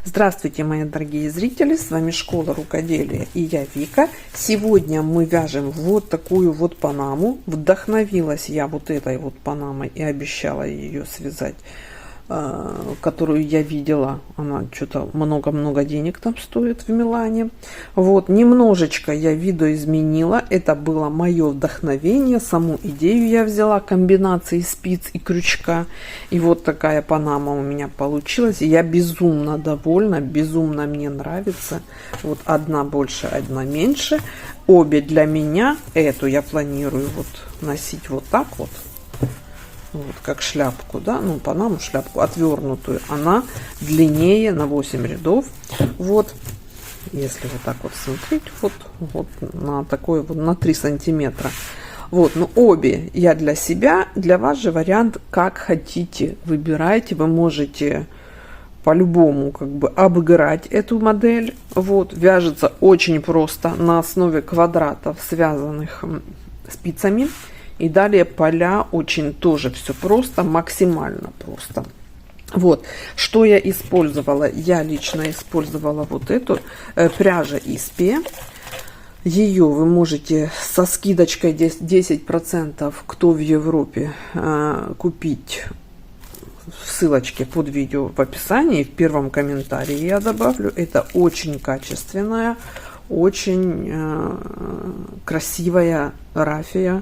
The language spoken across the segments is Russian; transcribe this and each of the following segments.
Здравствуйте, мои дорогие зрители, с вами Школа Рукоделия и я Вика. Сегодня мы вяжем вот такую вот панаму. Вдохновилась я вот этой вот панамой и обещала ее связать, которую я видела. Она что-то много-много денег там стоит в Милане. Вот, немножечко я видоизменила. Это было мое вдохновение. Саму идею я взяла, комбинации спиц и крючка. И вот такая панама у меня получилась. Я безумно довольна, безумно мне нравится. Вот одна больше, одна меньше. Обе для меня. Эту я планирую вот носить вот так вот. Вот как шляпку, да, ну панаму, шляпку отвернутую, она длиннее на 8 рядов. Вот, если вот так вот смотреть, вот на такой вот на 3 сантиметра. Вот, ну обе я для себя, для вас же вариант как хотите, выбирайте, вы можете по-любому как бы обыграть эту модель. Вот, вяжется очень просто на основе квадратов, связанных спицами. И далее поля очень тоже все просто, максимально просто. Вот, что я использовала. Я лично использовала вот эту пряжа Испе. Ее вы можете со скидочкой 10%, кто в Европе, купить. Ссылочки под видео в описании, в первом комментарии я добавлю. Это очень качественная, очень красивая рафия.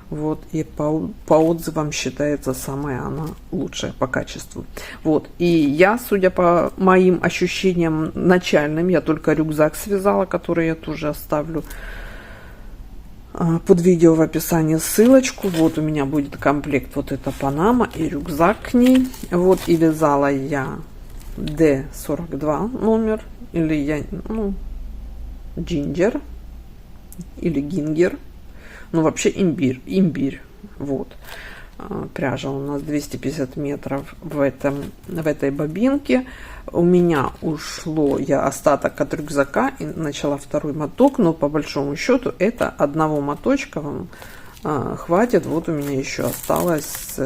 Вот, и по отзывам считается самая она лучшая по качеству. Вот, и я, судя по моим ощущениям начальным, я только рюкзак связала, который я тоже оставлю под видео в описании ссылочку. Вот у меня будет комплект, вот эта панама и рюкзак к ней. Вот, и вязала я D42 номер, или я, ну, Ginger, или Ginger. Ну, вообще имбирь. Вот. Пряжа у нас 250 метров в этой бобинке. У меня ушло, я остаток от рюкзака и начала второй моток, но по большому счету это одного моточка вам хватит. Вот у меня еще осталось,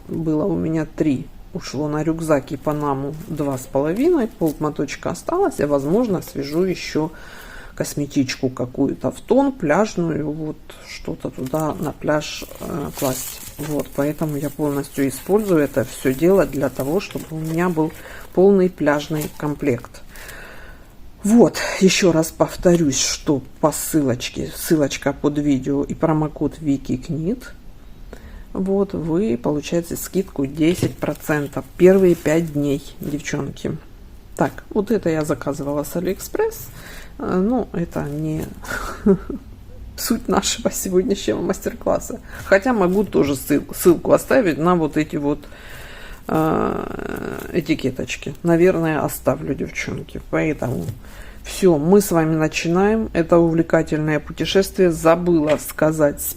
было у меня 3. Ушло на рюкзак и панаму 2,5. Полмоточка осталось, я, возможно, свяжу еще косметичку какую-то в тон, пляжную, вот что-то туда на пляж класть. Вот, поэтому я полностью использую это все дело для того, чтобы у меня был полный пляжный комплект. Вот, еще раз повторюсь, что по ссылочке, ссылочка под видео и промокод WikiKnit, вот, вы получаете скидку 10% первые 5 дней, девчонки. Так, вот это я заказывала с Алиэкспресс. Ну, это не суть нашего сегодняшнего мастер-класса. Хотя могу тоже ссылку оставить на вот эти вот этикеточки. Наверное, оставлю, девчонки. Поэтому все, мы с вами начинаем. Это увлекательное путешествие. Забыла сказать,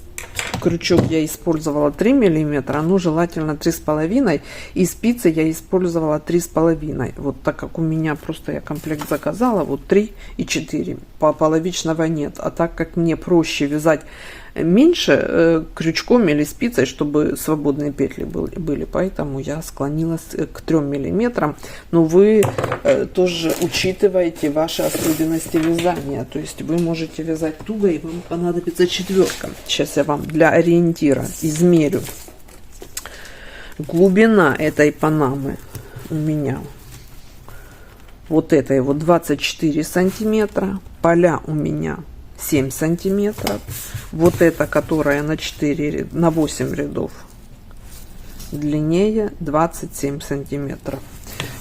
крючок я использовала 3 миллиметра, но желательно 3,5, и спицы я использовала 3,5. Вот так как у меня просто я комплект заказала, вот 3 и 4, половичного нет. А так как мне проще вязать меньше крючком или спицей, чтобы свободные петли были, поэтому я склонилась к 3 миллиметрам. Но вы тоже учитываете ваши особенности вязания, то есть вы можете вязать туго и вам понадобится 4. Сейчас я вам для ориентира измерю. Глубина этой панамы у меня вот этой вот 24 сантиметра, поля у меня 7 сантиметров. Вот эта, которая на 8 рядов, длиннее 27 сантиметров.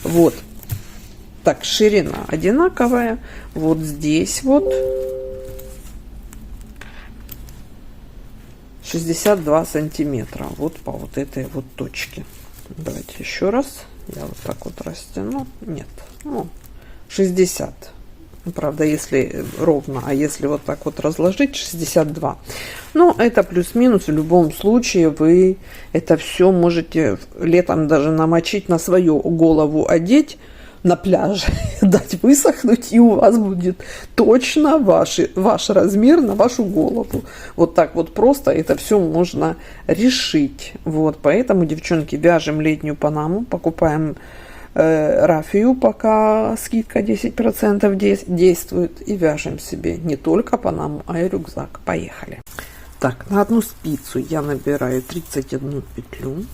Вот так, ширина одинаковая. Вот здесь вот 62 сантиметра. Вот по вот этой вот точке. Давайте еще раз. Я вот так вот растяну. Нет, ну 60. Правда, если ровно, а если вот так вот разложить, 62. Но это плюс-минус. В любом случае вы это все можете летом даже намочить, на свою голову одеть на пляже, дать высохнуть, и у вас будет точно ваш размер на вашу голову. Вот так вот просто это все можно решить. Вот, поэтому, девчонки, вяжем летнюю панаму, покупаем рафию, пока скидка 10% действует, и вяжем себе не только панаму, а и рюкзак. Поехали. Так, на одну спицу я набираю 31 петлю.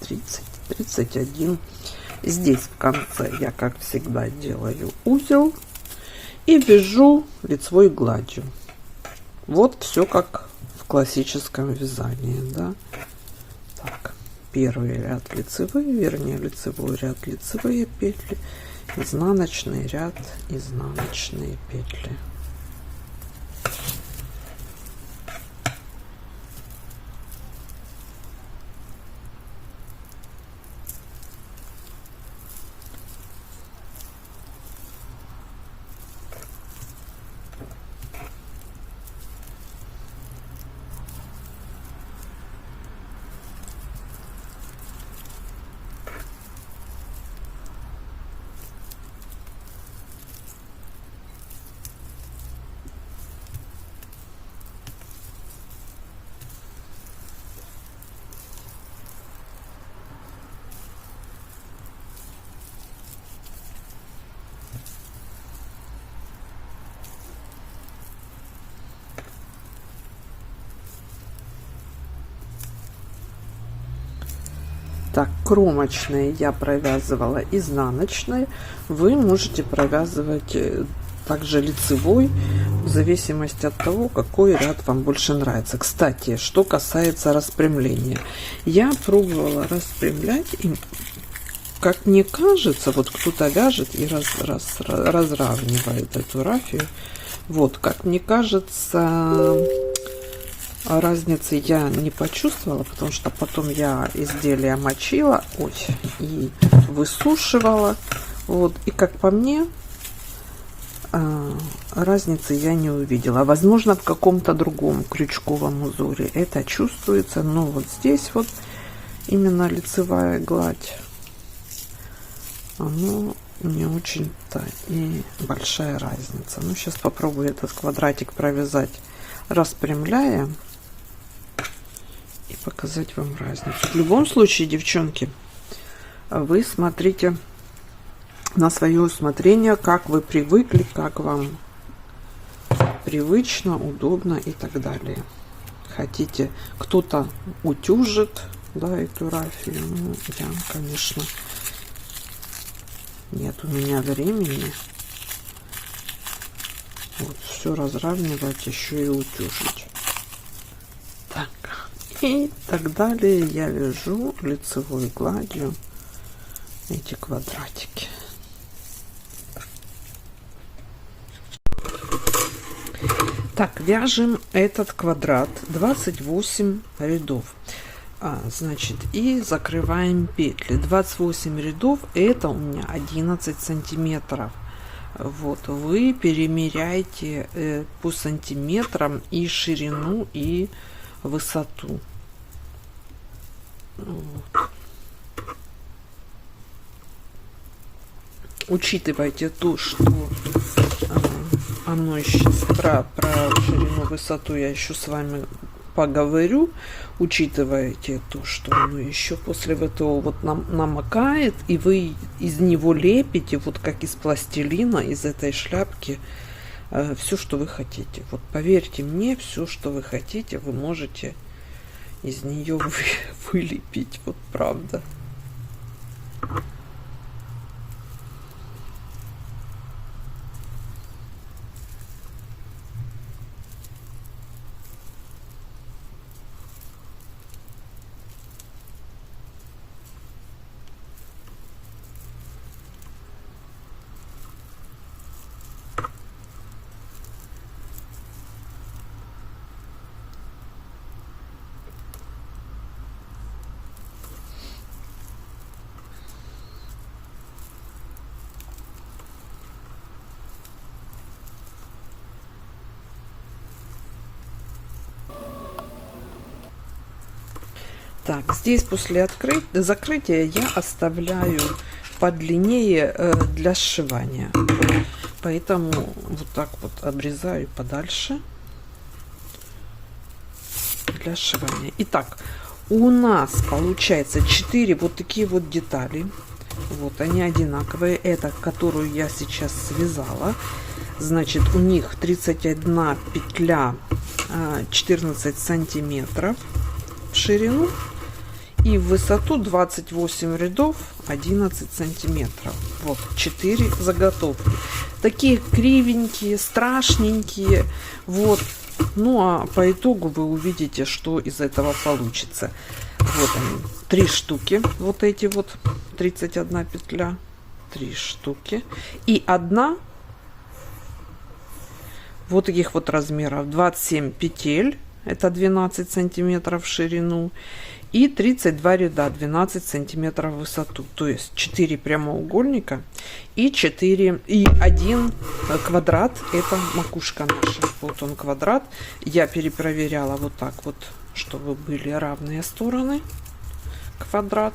Тридцать, 31. Здесь в конце я, как всегда, делаю узел и вяжу лицевой гладью. Вот все как в классическом вязании, да. Так, первый ряд лицевые, вернее лицевой ряд лицевые петли, изнаночный ряд изнаночные петли. Так, кромочные я провязывала изнаночной. Вы можете провязывать также лицевой, в зависимости от того, какой ряд вам больше нравится. Кстати, что касается распрямления, я пробовала распрямлять, и, как мне кажется, вот кто-то вяжет и разравнивает эту рафию. Вот, как мне кажется, разницы я не почувствовала, потому что потом я изделие мочила, и высушивала. Вот, и как по мне, разницы я не увидела. Возможно, в каком-то другом крючковом узоре это чувствуется, но вот здесь вот именно лицевая гладь, оно не очень-то и большая разница. Ну, сейчас попробую этот квадратик провязать, распрямляя, и показать вам разницу. В любом случае, девчонки, вы смотрите на свое усмотрение, как вы привыкли, как вам привычно, удобно и так далее. Хотите, кто-то утюжит, да, эту рафию. Ну, я, конечно, нет у меня времени вот все разравнивать, еще и утюжить. Так, и так далее я вяжу лицевой гладью эти квадратики. Так, вяжем этот квадрат 28 рядов. Значит, и закрываем петли. 28 рядов, это у меня 11 сантиметров. Вот, вы перемеряйте по сантиметрам и ширину, и высоту. Вот. Учитывайте то, что оно сейчас про ширину, высоту я еще с вами поговорю. Учитывайте то, что оно еще после этого вот намокает, и вы из него лепите, вот как из пластилина, из этой шляпки, все, что вы хотите. Вот поверьте мне, все, что вы хотите, вы можете из нее вылепить. Вот правда. Так, здесь после закрытия я оставляю подлиннее для сшивания. Поэтому вот так вот обрезаю подальше для сшивания. Итак, у нас получается 4 вот такие вот детали. Вот они одинаковые. Это, которую я сейчас связала. Значит, у них 31 петля 14 сантиметров в ширину. И в высоту 28 рядов 11 сантиметров. Вот 4 заготовки. Такие кривенькие, страшненькие. Вот. Ну а по итогу вы увидите, что из этого получится. Вот они. 3 штуки. Вот эти вот 31 петля. 3 штуки. И одна вот таких вот размеров. 27 петель. Это 12 сантиметров в ширину. И 32 ряда, 12 сантиметров в высоту. То есть 4 прямоугольника и 1 квадрат. Это макушка наша. Вот он квадрат. Я перепроверяла вот так вот, чтобы были равные стороны. Квадрат.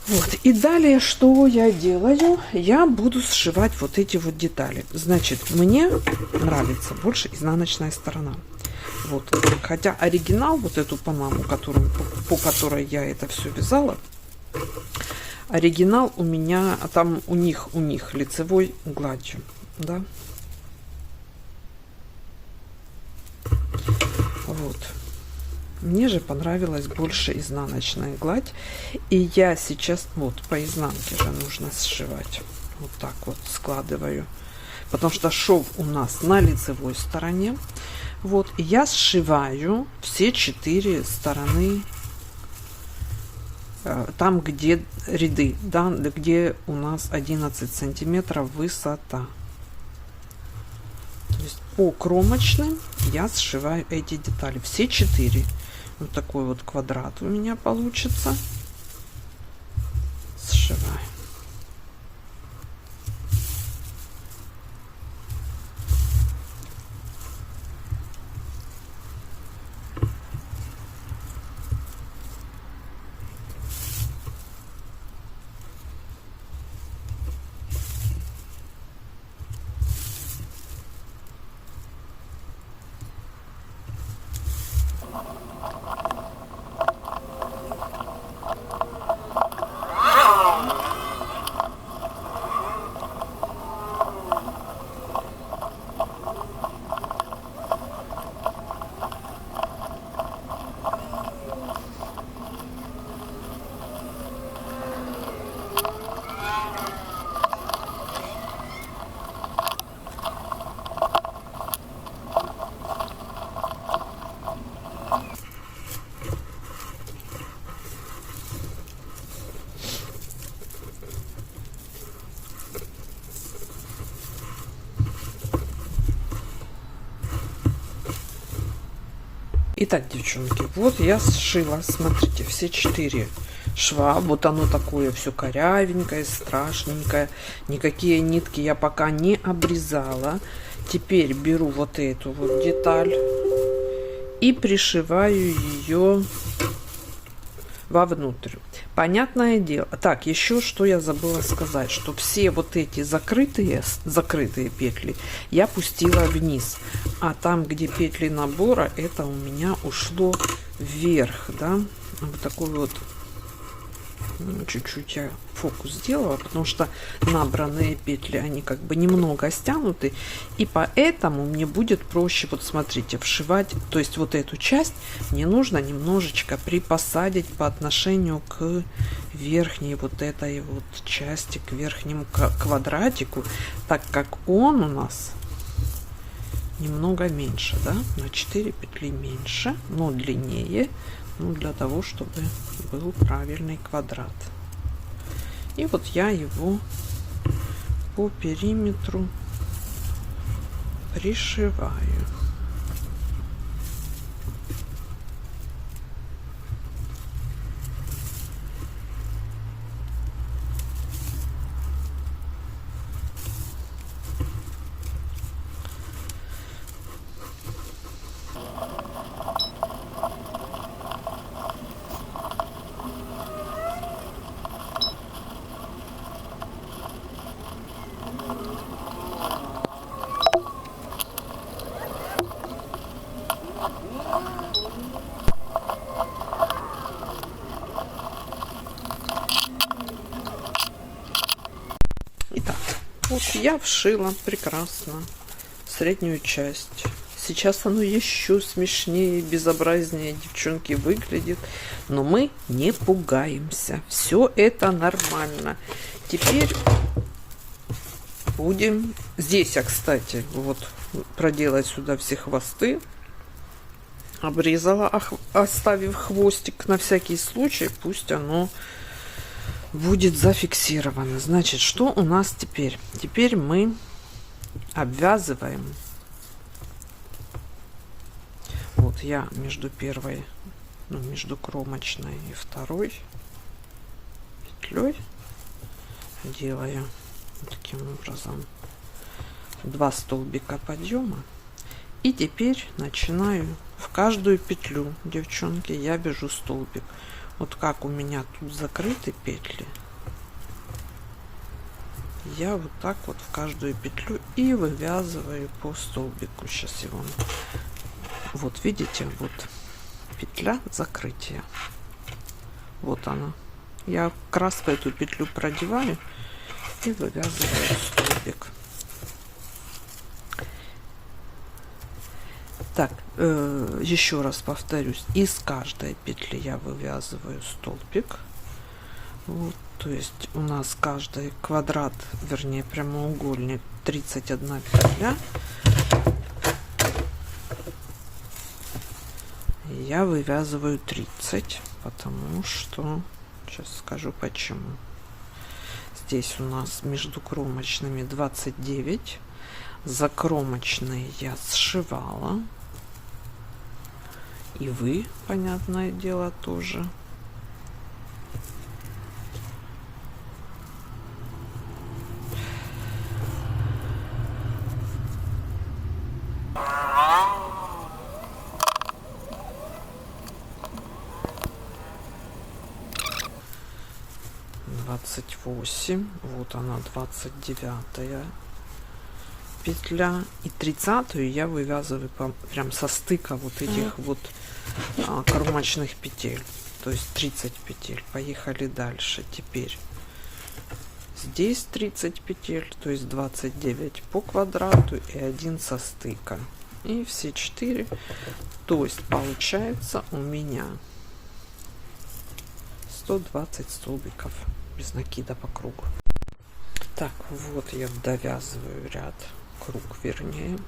Вот. И далее, что я делаю? Я буду сшивать вот эти вот детали. Значит, мне нравится больше изнаночная сторона. Вот. Хотя оригинал, вот эту панаму, по которой я это все вязала, оригинал у меня, а там у них лицевой гладью, да. Вот. Мне же понравилась больше изнаночная гладь. И я сейчас, вот, по изнанке же нужно сшивать. Вот так вот складываю. Потому что шов у нас на лицевой стороне. Вот, и я сшиваю все 4 стороны, там, где ряды, да, где у нас 11 сантиметров высота. То есть по кромочным я сшиваю эти детали, все 4. Вот такой вот квадрат у меня получится. Сшиваю. Итак, девчонки, вот я сшила, смотрите, все 4 шва. Вот оно такое все корявенькое, страшненькое. Никакие нитки я пока не обрезала. Теперь беру вот эту вот деталь и пришиваю ее вовнутрь. Понятное дело. Так, еще что я забыла сказать, что все вот эти закрытые петли я пустила вниз, а там, где петли набора, это у меня ушло вверх, да, вот такой вот. Чуть-чуть я фокус сделала, потому что набранные петли, они как бы немного стянуты, и поэтому мне будет проще, вот смотрите, вшивать, то есть вот эту часть мне нужно немножечко припосадить по отношению к верхней вот этой вот части, к верхнему квадратику, так как он у нас немного меньше, да, на 4 петли меньше, но длиннее. Ну, для того, чтобы был правильный квадрат. И вот я его по периметру пришиваю. Вот я вшила прекрасно среднюю часть. Сейчас оно еще смешнее, безобразнее, девчонки, выглядит. Но мы не пугаемся. Все это нормально. Теперь будем... Здесь я, кстати, вот проделать сюда все хвосты. Обрезала, оставив хвостик на всякий случай. Пусть оно будет зафиксировано. Значит, что у нас теперь? Теперь мы обвязываем. Вот я между первой, ну, между кромочной и второй петлей делаю таким образом 2 столбика подъема. И теперь начинаю в каждую петлю, девчонки, я вяжу столбик. Вот как у меня тут закрыты петли, я вот так вот в каждую петлю и вывязываю по столбику. Сейчас его... Вот видите, вот петля закрытия. Вот она. Я как раз в эту петлю продеваю и вывязываю столбик. Так, еще раз повторюсь, из каждой петли я вывязываю столбик. Вот, то есть у нас каждый квадрат, вернее прямоугольник, 31 петля. Я вывязываю 30, потому что, сейчас скажу почему. Здесь у нас между кромочными 29, закромочные я сшивала, и вы, понятное дело, тоже. Вот она, 29 петля, и 30-ю я вывязываю прям со стыка вот этих вот кромочных петель, то есть 30 петель. Поехали дальше. Теперь здесь 30 петель, то есть 29 по квадрату и 1 со стыка, и все 4, то есть получается у меня 120 столбиков без накида по кругу. Так, вот я довязываю ряд, круг вернее.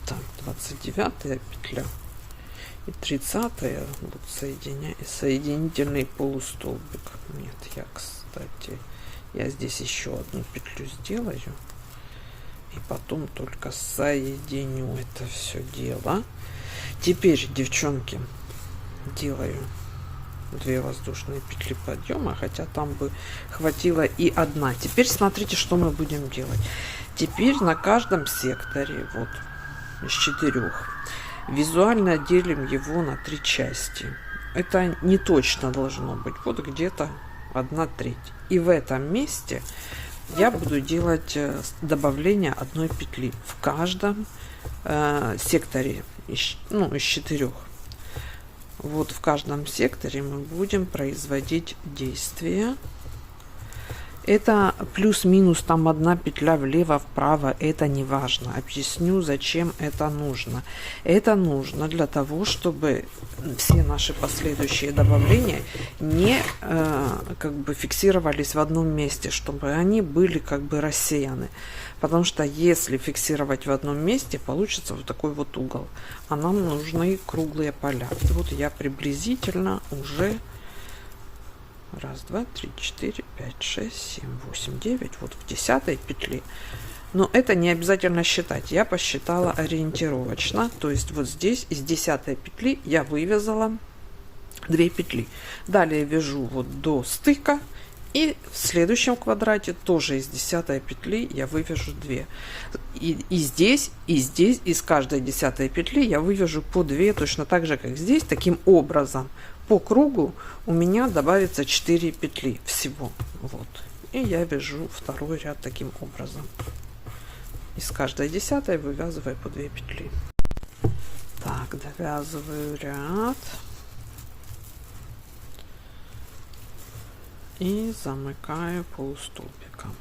Так, 29 петля и 30 вот соединительный полустолбик. Нет, я, кстати, я здесь еще одну петлю сделаю. И потом только соединю это все дело. Теперь, девчонки, делаю 2 воздушные петли подъема, хотя там бы хватило и 1. Теперь смотрите, что мы будем делать. Теперь на каждом секторе, вот из 4, визуально делим его на 3 части. Это не точно должно быть. Вот где-то 1/3. И в этом месте я буду делать добавление 1 петли в каждом секторе, из 4. Вот в каждом секторе мы будем производить действия. Это плюс-минус там 1 петля влево-вправо, это не важно. Объясню, зачем это нужно. Это нужно для того, чтобы все наши последующие добавления не как бы фиксировались в одном месте, чтобы они были как бы рассеяны. Потому что если фиксировать в одном месте, получится вот такой вот угол. А нам нужны круглые поля. И вот я приблизительно уже 1, 2, 3, 4, 5, 6, 7, 8, 9. Вот в 10 петле. Но это не обязательно считать. Я посчитала ориентировочно. То есть вот здесь из 10 петли я вывязала 2 петли. Далее вяжу вот до стыка. И в следующем квадрате тоже из 10 петли я вывяжу 2. И здесь, из каждой 10 петли я вывяжу по 2, точно так же, как здесь. Таким образом, по кругу у меня добавится 4 петли всего. Вот. И я вяжу второй ряд таким образом. Из каждой 10 вывязываю по 2 петли. Так, довязываю ряд и замыкаю полустолбиком.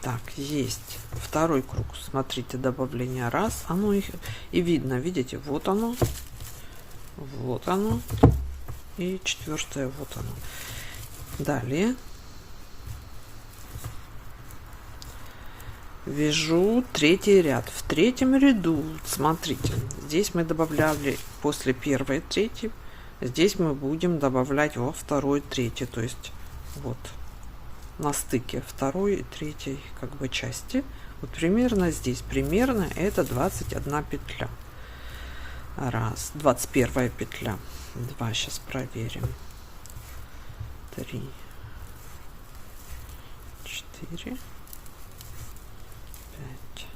Так, есть второй круг. Смотрите, добавление раз, оно их и видно, видите, вот оно, и четвертое, вот оно. Далее вяжу третий ряд. В третьем ряду, смотрите, здесь мы добавляли после первой трети, здесь мы будем добавлять во второй трети, то есть вот на стыке второй и третьей как бы части. Вот примерно здесь, примерно это 21 петля. Раз, 21 петля. 2, сейчас проверим. 3, 4, 5,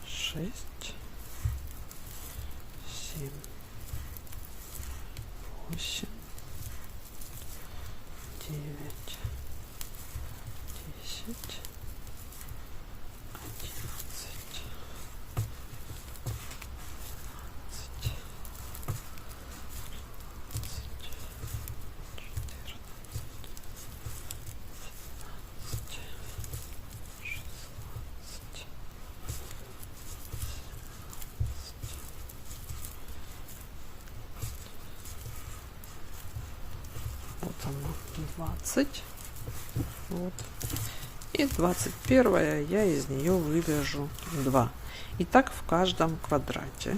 6, 7, 8, 9, 10, 11, вот оно, 20, вот, и 21 я из нее вывяжу 2, и так в каждом квадрате.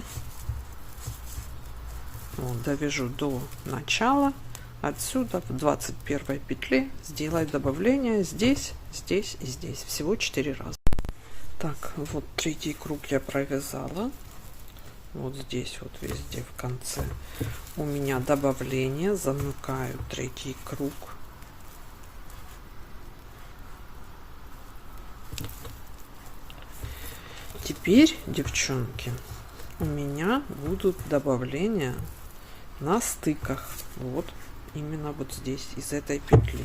Вот, довяжу до начала, отсюда в 21 петле сделать добавление здесь, здесь и здесь, всего 4 раза. Так, вот третий круг я провязала. Вот здесь вот везде в конце у меня добавление, замыкаю третий круг. Теперь, девчонки, у меня будут добавления на стыках, вот именно вот здесь из этой петли.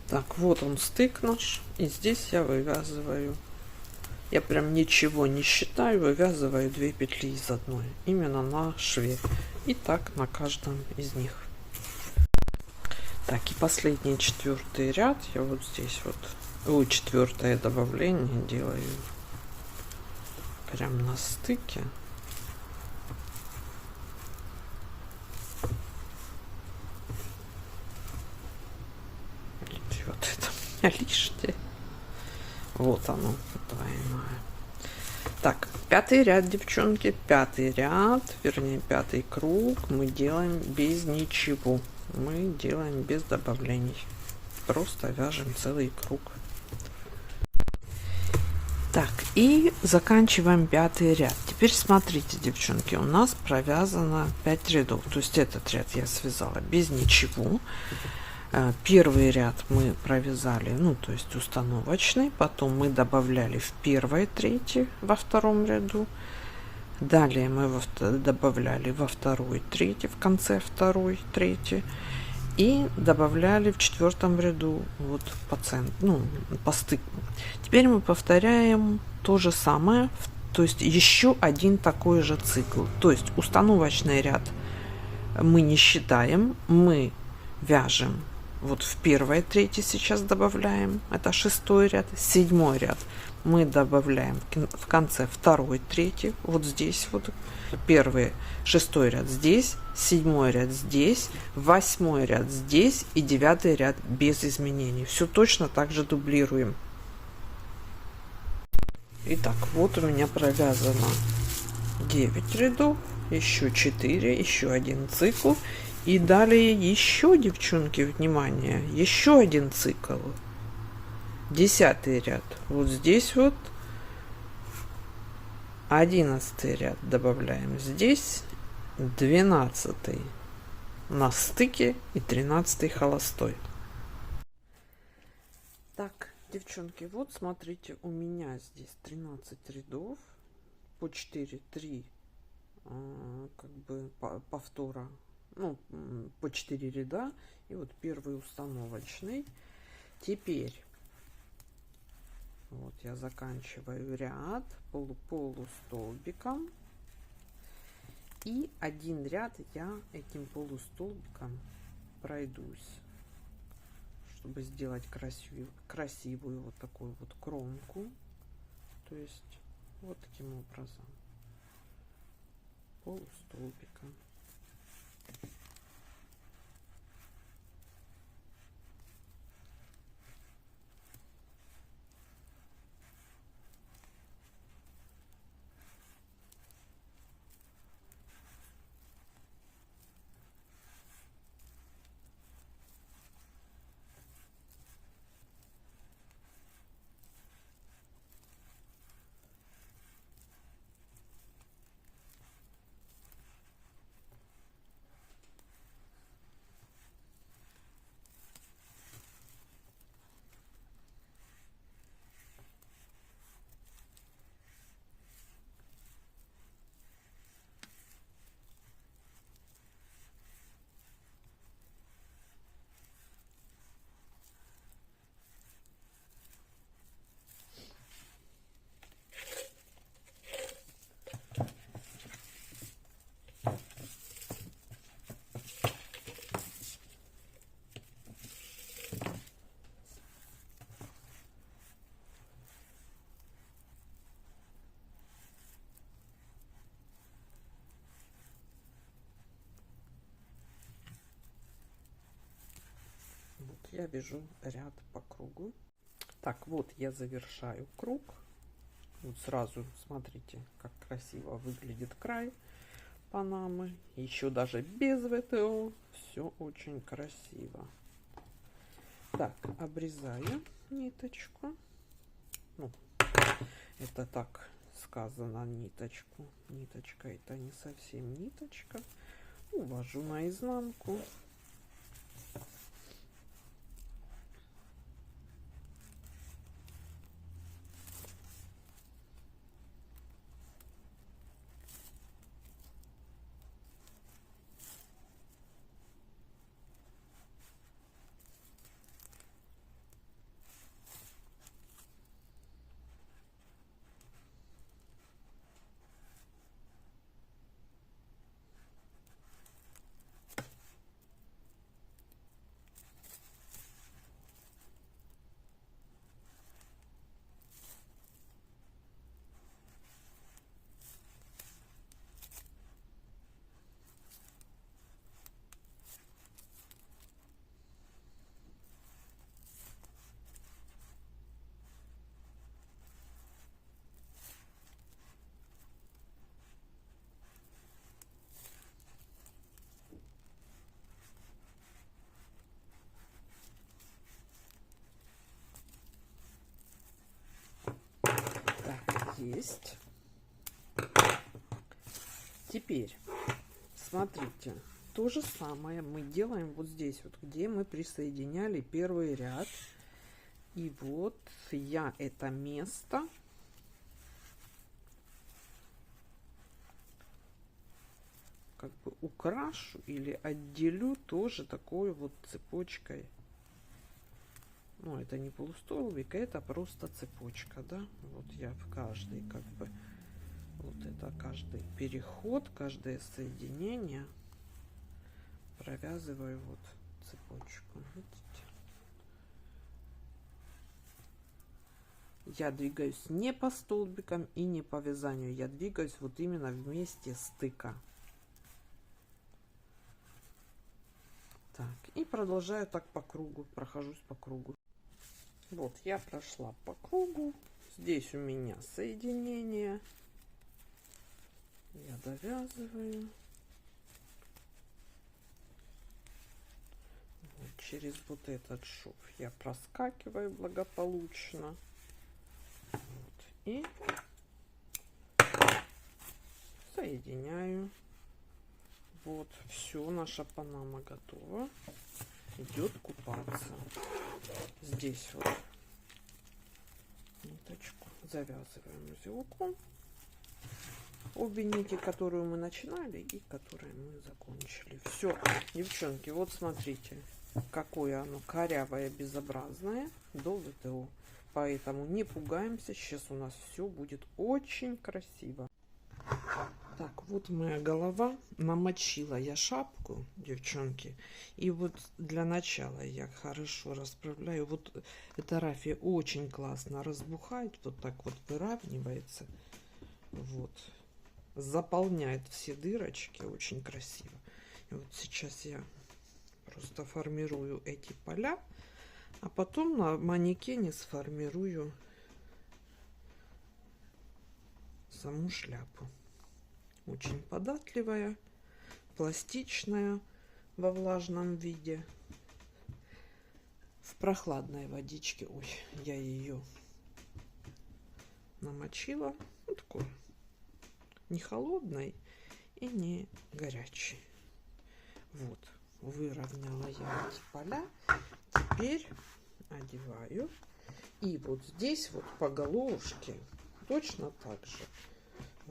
Так, вот он стык наш, и здесь я вывязываю, я прям ничего не считаю, вывязываю 2 петли из одной, именно на шве, и так на каждом из них. Так, и последний четвертый ряд я вот здесь вот, четвертое добавление делаю прям на стыке. Вот это у меня лишнее. Вот оно, двойное. Так, пятый ряд, девчонки, пятый ряд, вернее пятый круг мы делаем без ничего. Мы делаем без добавлений. Просто вяжем целый круг. Так, и заканчиваем пятый ряд. Теперь смотрите, девчонки, у нас провязано 5 рядов. То есть этот ряд я связала без ничего. Первый ряд мы провязали, ну то есть установочный, потом мы добавляли в первой трети во втором ряду, далее мы добавляли во второй трети, в конце второй трети, и добавляли в 4 ряду вот по центру, ну, по стыку. Теперь мы повторяем то же самое, то есть еще один такой же цикл. То есть установочный ряд мы не считаем, мы вяжем вот в 1 трети сейчас добавляем, это 6 ряд, 7 ряд мы добавляем в конце 2 трети, вот здесь вот 6 ряд здесь, 7 ряд здесь, 8 ряд здесь и 9 ряд без изменений. Все точно так же дублируем. Итак, вот у меня провязано 9 рядов, еще 4, еще один цикл. И далее еще, девчонки, внимание, еще один цикл. 10 ряд. Вот здесь вот 11 ряд добавляем здесь, 12 на стыке и 13 холостой. Так, девчонки, вот смотрите, у меня здесь 13 рядов по 4, 3 как бы повтора, ну, по 4 ряда, и вот первый установочный. Теперь вот я заканчиваю ряд полустолбиком, и один ряд я этим полустолбиком пройдусь, чтобы сделать красивую вот такую вот кромку. То есть вот таким образом полустолбиком. Я вяжу ряд по кругу. Так, вот я завершаю круг. Вот сразу смотрите, как красиво выглядит край панамы. Еще даже без ВТО все очень красиво. Так, обрезаю ниточку. Ну, это так сказано, ниточку. Ниточка это не совсем ниточка. Увожу наизнанку. Есть. Теперь смотрите, то же самое мы делаем вот здесь вот, где мы присоединяли первый ряд. И вот я это место как бы украшу или отделю тоже такой вот цепочкой. Ну, это не полустолбик, это просто цепочка, да. Вот я в каждый, как бы, вот это каждый переход, каждое соединение провязываю вот цепочку. Видите? Я двигаюсь не по столбикам и не по вязанию, я двигаюсь вот именно в месте стыка. Так, и продолжаю так по кругу, прохожусь по кругу. Вот я прошла по кругу, здесь у меня соединение, я довязываю. Вот, через вот этот шов я проскакиваю благополучно. Вот, и соединяю. Вот, все, наша панама готова. Идет купаться. Здесь вот ниточку завязываем узелком. Обе нити, которую мы начинали и которые мы закончили. Все, девчонки, вот смотрите, какое оно корявое, безобразное до ВТО. Поэтому не пугаемся, сейчас у нас все будет очень красиво. Так, вот моя голова. Намочила я шапку, девчонки. И вот для начала я хорошо расправляю. Вот эта рафия очень классно разбухает. Вот так вот выравнивается. Вот. Заполняет все дырочки. Очень красиво. И вот сейчас я просто формирую эти поля. А потом на манекене сформирую саму шляпу. Очень податливая, пластичная во влажном виде. В прохладной водичке. Ой, я ее намочила. Ну, такой не холодной и не горячей. Вот, выровняла я эти поля. Теперь одеваю. И вот здесь вот по головушке точно так же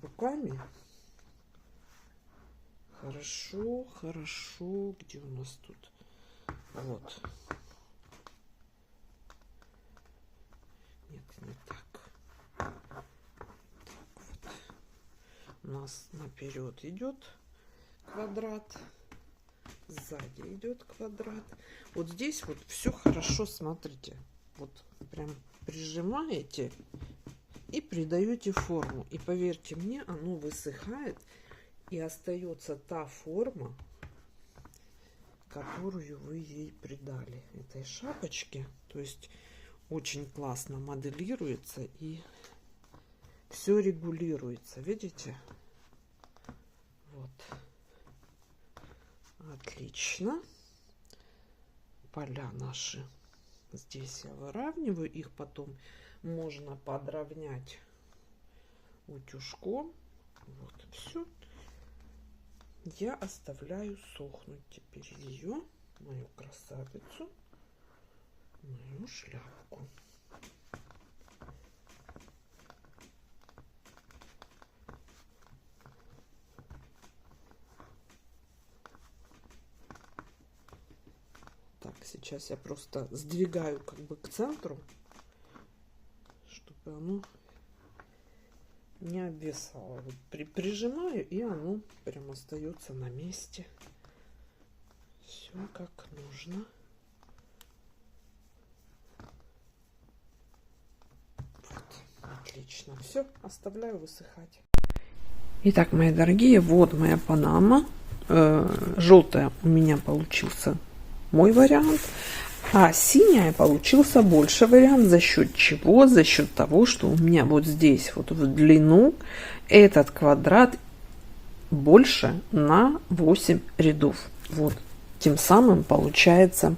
руками хорошо, где у нас тут, вот, нет, не так, вот. У нас наперед идет квадрат, сзади идет квадрат. Вот здесь вот все хорошо, смотрите, вот прям прижимаете и придаете форму. И поверьте мне, оно высыхает. И остается та форма, которую вы ей придали, этой шапочке. То есть очень классно моделируется и все регулируется. Видите? Вот. Отлично. Поля наши здесь я выравниваю. Их потом можно подровнять утюжком. Вот, все. Я оставляю сохнуть теперь ее, мою красавицу, мою шляпку. Так, сейчас я просто сдвигаю как бы к центру, чтобы оно не обвисало. Вот прижимаю, и оно прям остается на месте. Все как нужно. Вот, отлично. Все, оставляю высыхать. Итак, мои дорогие, вот моя панама. Желтая у меня получился мой вариант. А синяя получился больше вариант. За счет чего? За счет того, что у меня вот здесь вот в длину этот квадрат больше на 8 рядов. Вот. Тем самым получается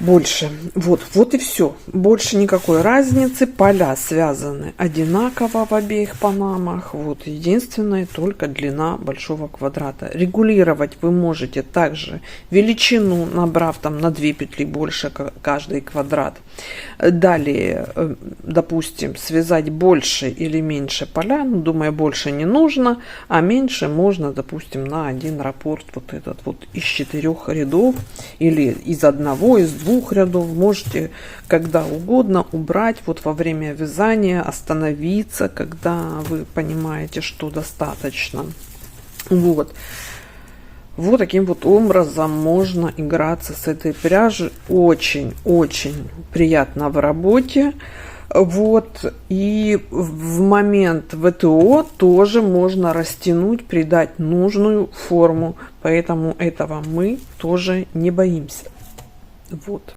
больше. Вот и все. Больше никакой разницы. Поля связаны одинаково в обеих панамах. Вот. Единственное, только длина большого квадрата. Регулировать вы можете также величину, набрав там на 2 петли больше каждый квадрат. Далее, допустим, связать больше или меньше поля. Ну, думаю, больше не нужно, а меньше можно, допустим, на один раппорт вот этот вот из 4 рядов или из одного, из 2 рядов. Можете когда угодно убрать вот во время вязания, остановиться, когда вы понимаете, что достаточно. Вот. Вот таким вот образом можно играться с этой пряжей. Очень-очень приятно в работе. Вот. И в момент ВТО тоже можно растянуть, придать нужную форму. Поэтому этого мы тоже не боимся. Вот.